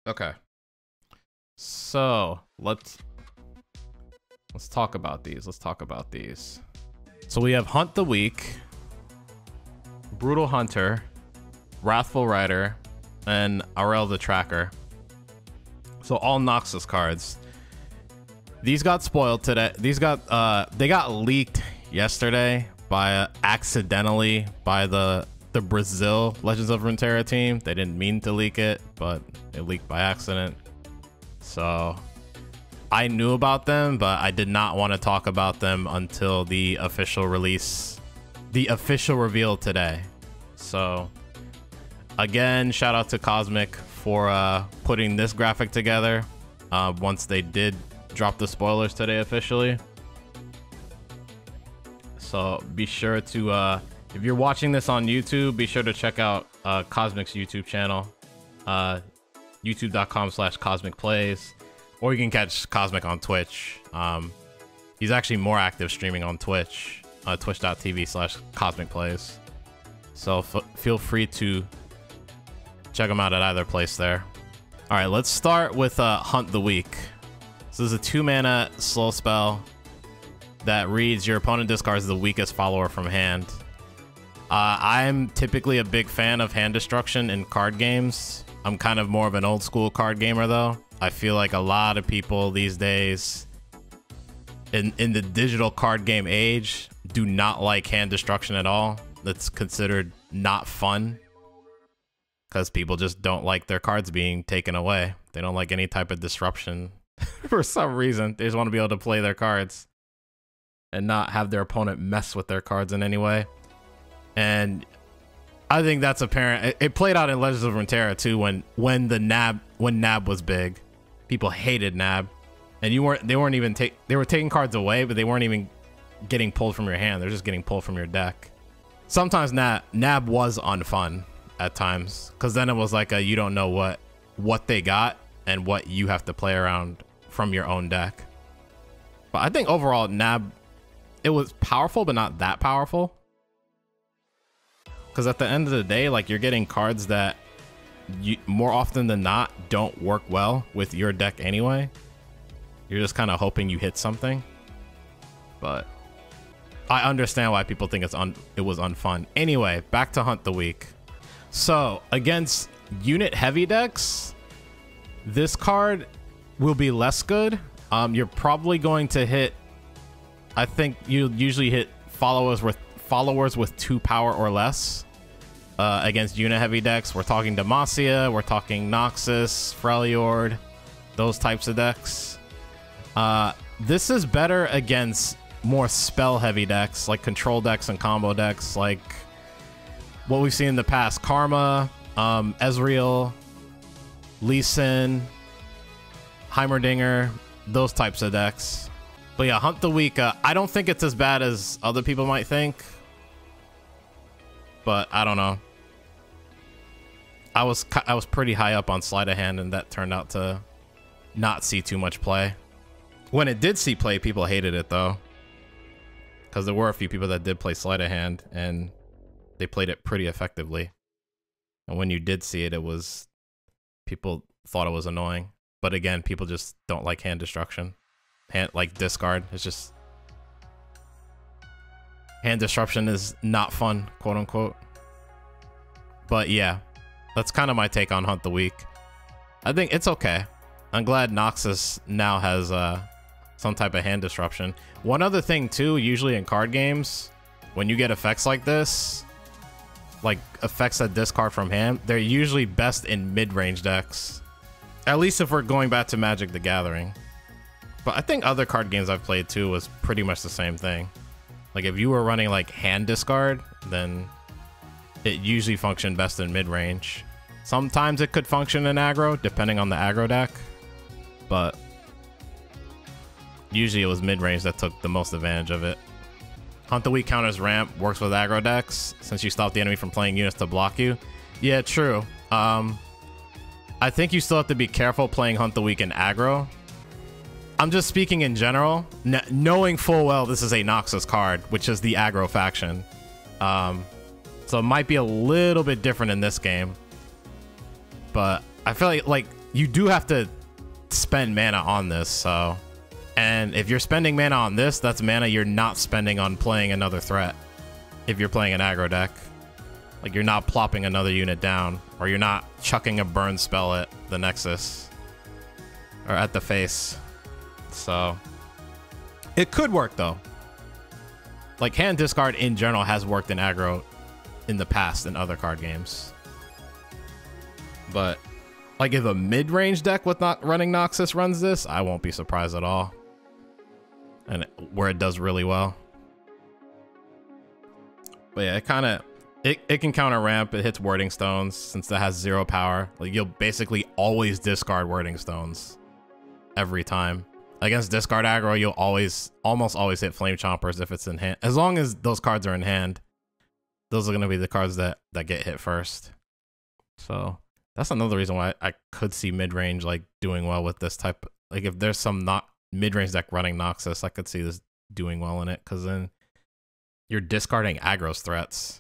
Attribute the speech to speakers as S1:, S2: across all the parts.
S1: Okay. So let's talk about these. Let's talk about these. So we have Hunt the Week, Brutal Hunter, Wrathful Rider, and Arrel the Tracker. So all Noxus cards. These got spoiled today. These got they got leaked yesterday by accidentally by the Brazil Legends of Runeterra team. They didn't mean to leak it, but it leaked by accident. So I knew about them, but I did not want to talk about them until the official release, the official reveal today. So again, shout out to Cosmic for putting this graphic together once they did drop the spoilers today officially. So be sure to if you're watching this on YouTube, be sure to check out Cosmic's YouTube channel, youtube.com/CosmicPlays, or you can catch Cosmic on Twitch. He's actually more active streaming on Twitch, twitch.tv/CosmicPlays. So feel free to check him out at either place there. All right, let's start with Hunt the Week. So this is a 2-mana slow spell that reads your opponent discards the weakest follower from hand. I'm typically a big fan of hand destruction in card games. I'm kind of more of an old school card gamer though. I feel like a lot of people these days in the digital card game age do not like hand destruction at all. That's considered not fun because people just don't like their cards being taken away. They don't like any type of disruption for some reason. They just want to be able to play their cards and not have their opponent mess with their cards in any way. And I think that's apparent. It played out in Legends of Runeterra too when Nab was big. People hated Nab, and they were taking cards away, but they weren't even getting pulled from your hand. They're just getting pulled from your deck. Sometimes Nab was unfun at times, because then it was like you don't know what they got and what you have to play around from your own deck. But I think overall Nab, it was powerful, but not that powerful. Because at the end of the day, like, you're getting cards that more often than not don't work well with your deck anyway. You're just kind of hoping you hit something. But I understand why people think it was unfun. Anyway, back to Hunt the Week. So against unit heavy decks, this card will be less good. You're probably going to hit, I think you usually hit followers with 2 power or less against unit heavy decks. We're talking Demacia, we're talking Noxus, Freljord, those types of decks. This is better against more spell heavy decks like control decks and combo decks, like what we've seen in the past: Karma, Ezreal, Lee Sin, Heimerdinger, those types of decks. But yeah, Hunt the Week, I don't think it's as bad as other people might think, but I don't know. I was pretty high up on sleight of hand, and that turned out to not see too much play. When it did see play, people hated it though, because there were a few people that did play sleight of hand and they played it pretty effectively. And when you did see it, people thought it was annoying. But again, people just don't like hand destruction. Like discard. It's just, hand disruption is not fun, quote unquote. But yeah, that's kind of my take on Hunt the Week. I think it's okay. I'm glad Noxus now has some type of hand disruption. One other thing too, usually in card games, when you get effects like this, like effects that discard from hand, they're usually best in mid-range decks. At least if we're going back to Magic the Gathering. But I think other card games I've played too was pretty much the same thing. Like if you were running like hand discard, then it usually functioned best in mid-range. Sometimes it could function in aggro, depending on the aggro deck. But usually it was mid-range that took the most advantage of it. Hunt the Week counters ramp, works with aggro decks since you stop the enemy from playing units to block you. Yeah, true. I think you still have to be careful playing Hunt the Week in aggro. I'm just speaking in general, knowing full well this is a Noxus card, which is the aggro faction. So it might be a little bit different in this game. But I feel like you do have to spend mana on this, so. And if you're spending mana on this, that's mana you're not spending on playing another threat. If you're playing an aggro deck. Like, you're not plopping another unit down, or you're not chucking a burn spell at the Nexus. Or at the face. So, it could work, though. Like, hand discard in general has worked in aggro in the past in other card games. But, like, if a mid-range deck with not running Noxus runs this, I won't be surprised at all. And where it does really well. But yeah, it kind of... It can counter ramp. It hits Wording Stones since that has 0 power. Like, you'll basically always discard Wording Stones every time. Against discard aggro, you'll almost always hit Flame Chompers if it's in hand. As long as those cards are in hand, those are going to be the cards that get hit first. So that's another reason why I could see mid-range like doing well with this type. Like, if there's some not mid-range deck running Noxus, I could see this doing well in it, because then you're discarding aggro's threats.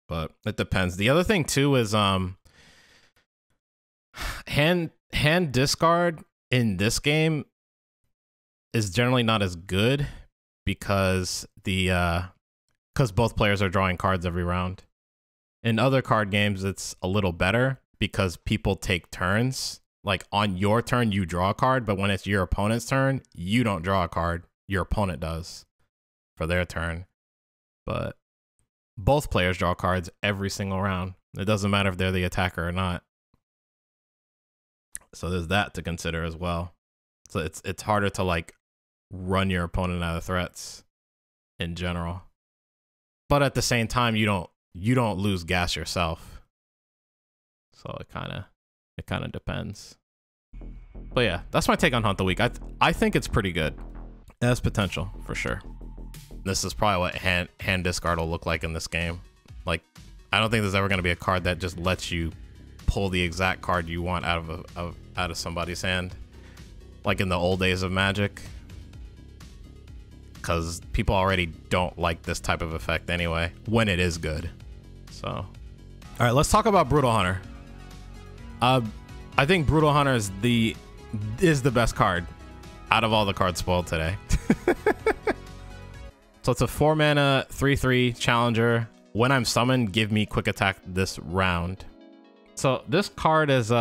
S1: But it depends. The other thing too is hand discard in this game is generally not as good because because both players are drawing cards every round. In other card games, it's a little better because people take turns. Like, on your turn, you draw a card, but when it's your opponent's turn, you don't draw a card. Your opponent does for their turn. But both players draw cards every single round. It doesn't matter if they're the attacker or not. So there's that to consider as well. So it's harder to like run your opponent out of threats in general. But at the same time, you don't lose gas yourself. So it kind of depends. But yeah, that's my take on Hunt the Week. I think it's pretty good. It has potential for sure. This is probably what hand discard will look like in this game. Like, I don't think there's ever going to be a card that just lets you pull the exact card you want out of somebody's hand, like in the old days of Magic, because people already don't like this type of effect anyway when it is good. So, all right, let's talk about Brutal Hunter. I think Brutal Hunter is the best card out of all the cards spoiled today. So it's a 4-mana 3/3 challenger. When I'm summoned, give me quick attack this round. So this card is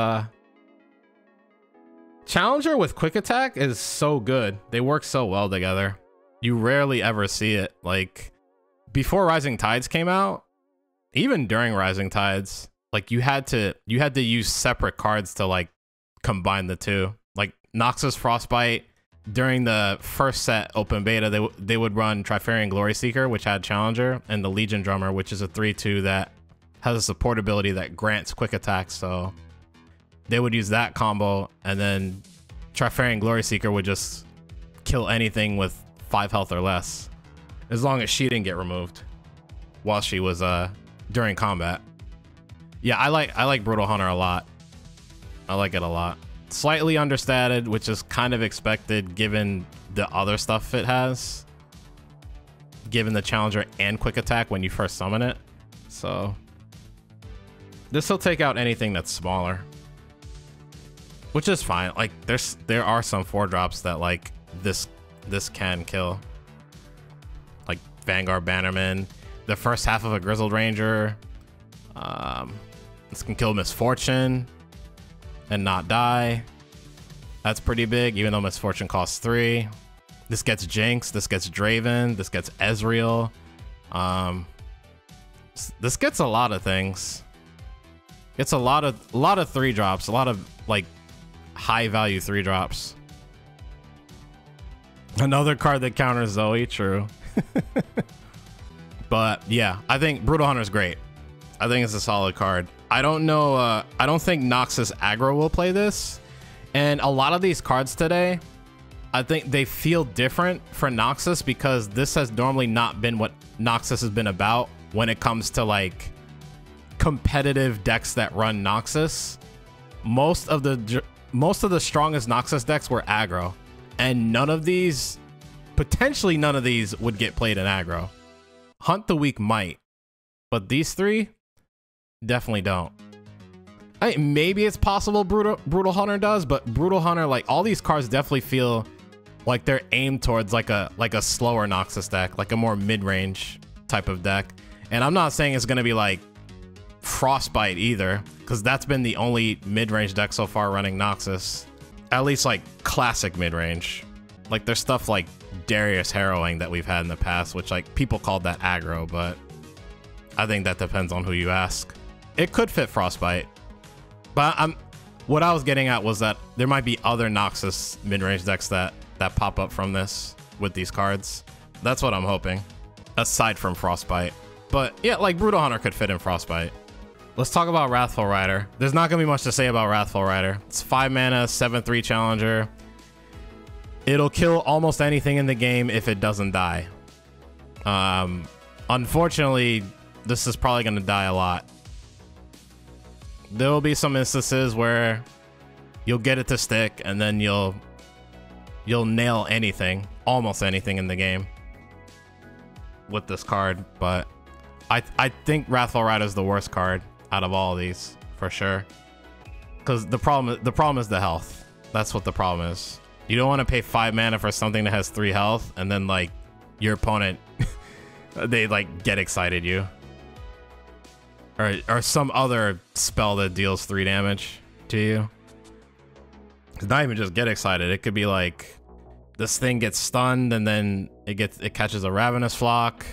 S1: challenger with quick attack is so good. They work so well together. You rarely ever see it. Like, before Rising Tides came out, even during Rising Tides, like you had to use separate cards to like combine the two. Like Noxus Frostbite, during the first set open beta, they would run Trifarian Glory Seeker, which had Challenger, and the Legion Drummer, which is a 3/2 that has a support ability that grants quick attack. So they would use that combo, and then Trifarian Glory Seeker would just kill anything with 5 health or less, as long as she didn't get removed while she was during combat. Yeah, I like Brutal Hunter a lot. I like it a lot. Slightly understated, which is kind of expected given the other stuff it has, given the Challenger and quick attack when you first summon it. So this will take out anything that's smaller, which is fine. Like there are some 4-drops that like this can kill, like Vanguard Bannerman, the first half of a Grizzled Ranger. This can kill Misfortune and not die. That's pretty big, even though Misfortune costs 3. This gets Jinx, this gets Draven, this gets Ezreal. This gets a lot of things. It's a lot of 3-drops, a lot of like high value 3-drops. Another card that counters Zoe, true. But yeah, I think Brutal Hunter is great. I think it's a solid card. I don't know, I don't think Noxus aggro will play this. And a lot of these cards today, I think they feel different for Noxus because this has normally not been what Noxus has been about when it comes to like competitive decks that run Noxus. Most of the strongest Noxus decks were aggro, and potentially none of these would get played in aggro. Hunt the Week might, but these 3 definitely don't. Maybe it's possible Brutal Hunter does, but Brutal Hunter, like all these cards definitely feel like they're aimed towards like a slower Noxus deck, like a more mid-range type of deck. And I'm not saying it's gonna be like Frostbite either, because that's been the only mid-range deck so far running Noxus. At least like classic mid-range. Like there's stuff like Darius Harrowing that we've had in the past, which like people called that aggro, but I think that depends on who you ask. It could fit Frostbite. But what I was getting at was that there might be other Noxus mid-range decks that pop up from this with these cards. That's what I'm hoping, aside from Frostbite. But yeah, like Brutal Hunter could fit in Frostbite. Let's talk about Wrathful Rider. There's not gonna be much to say about Wrathful Rider. It's 5 mana, 7/3 challenger. It'll kill almost anything in the game if it doesn't die. Unfortunately, this is probably gonna die a lot. There will be some instances where you'll get it to stick and then you'll nail anything, almost anything in the game with this card. But I think Wrathful Rider is the worst card out of all of these for sure, because the problem is the health. That's what the problem is. You don't want to pay 5 mana for something that has 3 health and then like your opponent they like get excited you. Or some other spell that deals 3 damage to you. It's not even just get excited. It could be like this thing gets stunned and then it catches a ravenous flock.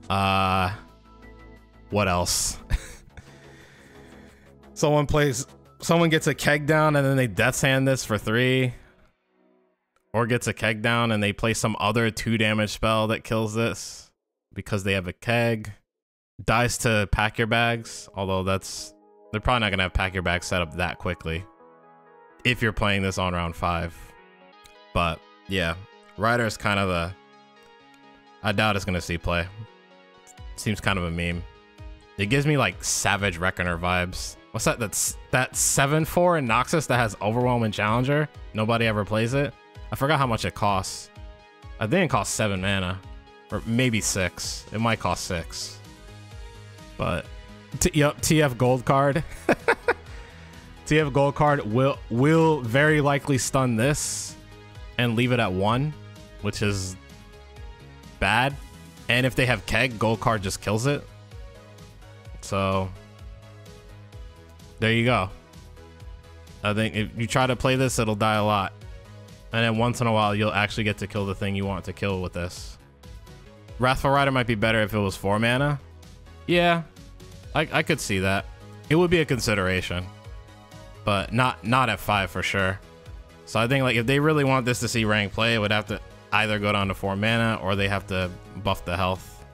S1: What else? Someone gets a keg down and then they death's hand this for 3. Or gets a keg down and they play some other 2 damage spell that kills this because they have a keg. Dies to pack your bags, although they're probably not gonna have pack your bags set up that quickly if you're playing this on round 5. But yeah, Rider is kind of I doubt it's gonna see play. Seems kind of a meme. It gives me like Savage Reckoner vibes. What's that? That's that 7/4 in Noxus that has Overwhelming Challenger. Nobody ever plays it. I forgot how much it costs. I think it costs 7 mana, or maybe 6. It might cost 6. But yep, TF Gold card. TF Gold card will very likely stun this and leave it at 1, which is bad. And if they have keg, Gold card just kills it. So there you go. I think if you try to play this, it'll die a lot. And then once in a while, you'll actually get to kill the thing you want to kill with this. Wrathful Rider might be better if it was 4 mana. Yeah, I could see that. It would be a consideration, but not at 5 for sure. So I think like if they really want this to see rank play, it would have to either go down to 4 mana or they have to buff the health.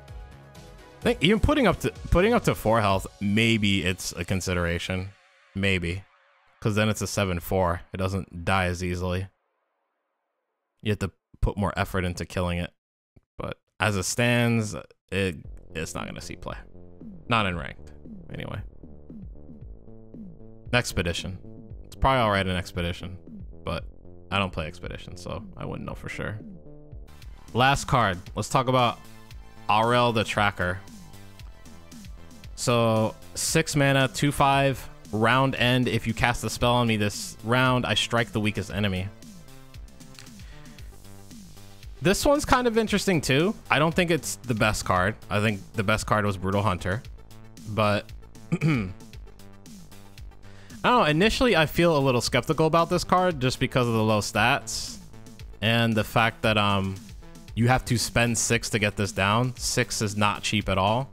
S1: I think even putting up to 4 health, maybe it's a consideration, maybe, because then it's a 7/4. It doesn't die as easily. You have to put more effort into killing it, but as it stands, it's not gonna see play. Not in ranked, anyway. Expedition. It's probably alright in Expedition, but I don't play Expedition, so I wouldn't know for sure. Last card. Let's talk about Arrel the Tracker. So 6 mana, 2/5, round end. If you cast a spell on me this round, I strike the weakest enemy. This one's kind of interesting too. I don't think it's the best card. I think the best card was Brutal Hunter. But I don't know, initially I feel a little skeptical about this card just because of the low stats and the fact that you have to spend 6 to get this down. 6 is not cheap at all.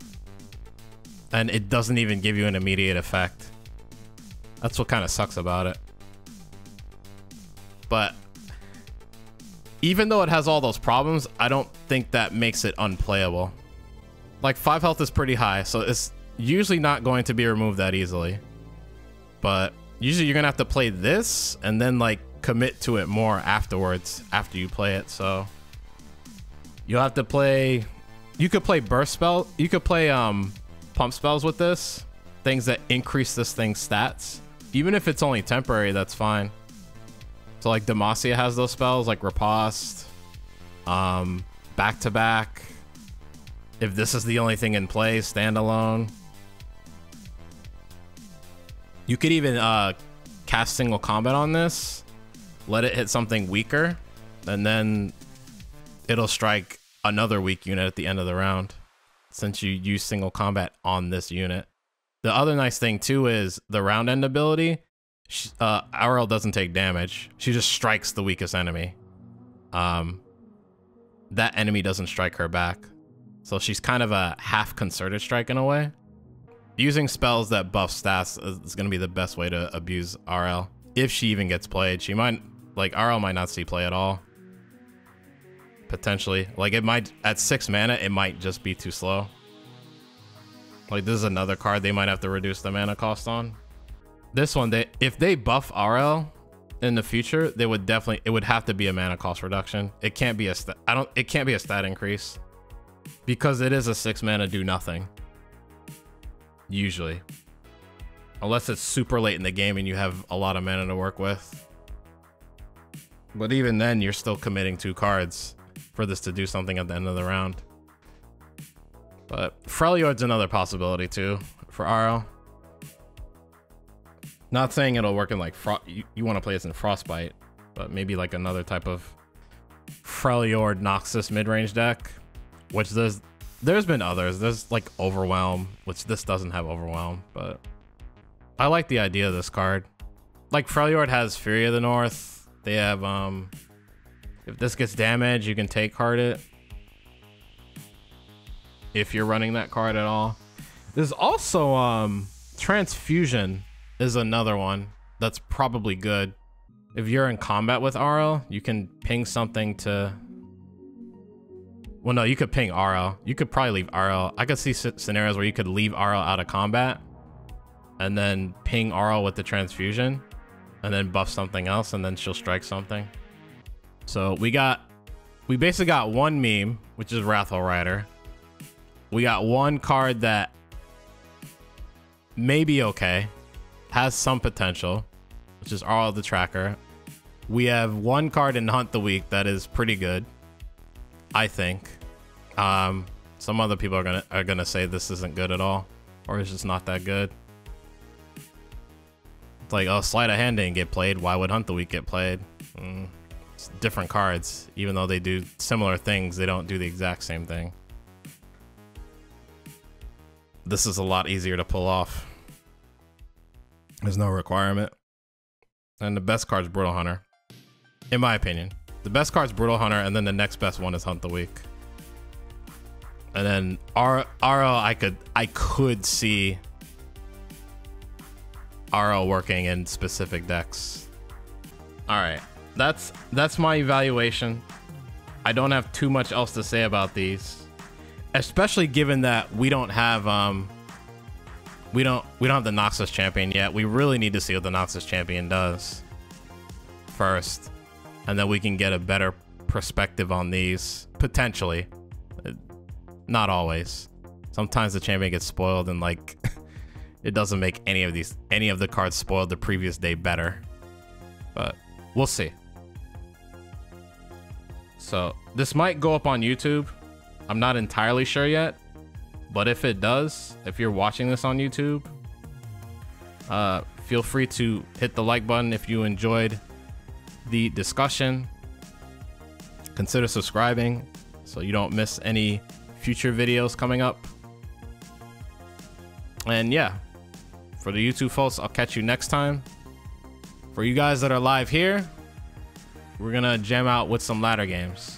S1: And it doesn't even give you an immediate effect. That's what kind of sucks about it. But even though it has all those problems, I don't think that makes it unplayable. Like 5 health is pretty high, so it's usually not going to be removed that easily. But usually you're gonna have to play this and then like commit to it more afterwards, after you play it. So you'll have to play, you could play burst spell, you could play pump spells with this, things that increase this thing's stats. Even if it's only temporary, that's fine. So like Demacia has those spells like Riposte, back to back. If this is the only thing in play, standalone. You could even cast single combat on this, let it hit something weaker, and then it'll strike another weak unit at the end of the round, since you use single combat on this unit. The other nice thing too is the round end ability. Arrel doesn't take damage. She just strikes the weakest enemy. That enemy doesn't strike her back. So she's kind of a half concerted strike in a way. Using spells that buff stats is going to be the best way to abuse Arrel. If she even gets played. She might, like, Arrel might not see play at all. Potentially. Like, it might, at 6 mana, it might just be too slow. Like, this is another card they might have to reduce the mana cost on. This one, if they buff Arrel in the future, they would definitely, it would have to be a mana cost reduction. It can't be a it can't be a stat increase, because it is a 6 mana do nothing. Usually. Unless it's super late in the game and you have a lot of mana to work with. But even then, you're still committing 2 cards for this to do something at the end of the round. But Freljord's another possibility too for Arrel. Not saying it'll work in like you want to play this in Frostbite, but maybe like another type of Freljord Noxus mid-range deck, which there's been others. There's like Overwhelm, which this doesn't have Overwhelm, but I like the idea of this card. Like Freljord has Fury of the North. They have if this gets damaged, you can take card it. If you're running that card at all. There's also Transfusion is another one that's probably good. If you're in combat with Arrel, you can ping something to... Well, no, you could ping Arrel. You could probably leave Arrel. I could see scenarios where you could leave Arrel out of combat and then ping Arrel with the Transfusion and then buff something else and then she'll strike something. So we basically got one meme, which is Wrathful Rider. We got one card that may be okay, has some potential, which is Arrel the Tracker. We have one card in Hunt the Week that is pretty good, I think. Some other people are gonna say this isn't good at all, or it's just not that good. It's like, oh, Sleight of Hand didn't get played. Why would Hunt the Week get played? It's different cards. Even though they do similar things, they don't do the exact same thing. This is a lot easier to pull off. There's no requirement. And the best card's Brutal Hunter. In my opinion. The best card's Brutal Hunter, and then the next best one is Hunt the Week. And then Arrel, I could see Arrel working in specific decks. Alright. That's my evaluation. I don't have too much else to say about these. Especially given that we don't have we don't have the Noxus champion yet. We really need to see what the Noxus champion does first, and then we can get a better perspective on these potentially. Not always. Sometimes the champion gets spoiled and like it doesn't make any of the cards spoiled the previous day better. But we'll see. So this might go up on YouTube. I'm not entirely sure yet, but if it does, if you're watching this on YouTube, feel free to hit the like button if you enjoyed the discussion. Consider subscribing so you don't miss any future videos coming up. And yeah, for the YouTube folks, I'll catch you next time. For you guys that are live here, we're gonna jam out with some ladder games.